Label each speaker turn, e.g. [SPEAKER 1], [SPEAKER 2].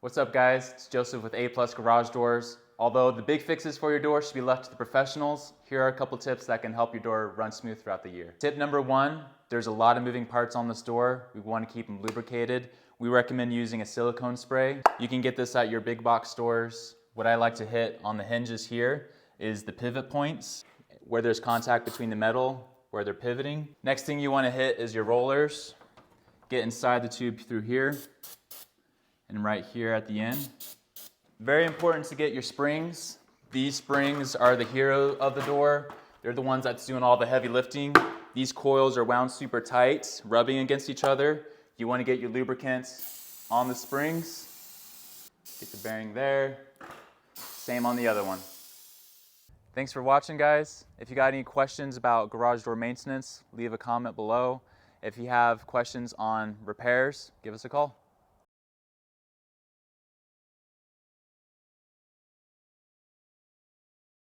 [SPEAKER 1] What's up guys, it's Joseph with APlusGarageDoors. Although the big fixes for your door should be left to the professionals, here are a couple tips that can help your door run smooth throughout the year. Tip number one, there's a lot of moving parts on this door. We want to keep them lubricated. We recommend using a silicone spray. You can get this at your big box stores. What I like to hit on the hinges here is the pivot points, where there's contact between the metal, where they're pivoting. Next thing you want to hit is your rollers. Get inside the tube through here and right here at the end. Very important to get your springs. These springs are the hero of the door. They're the ones that's doing all the heavy lifting. These coils are wound super tight, rubbing against each other. You want to get your lubricants on the springs. Get the bearing there. Same on the other one. Thanks for watching, guys. If you got any questions about garage door maintenance, leave a comment below. If you have questions on repairs, give us a call.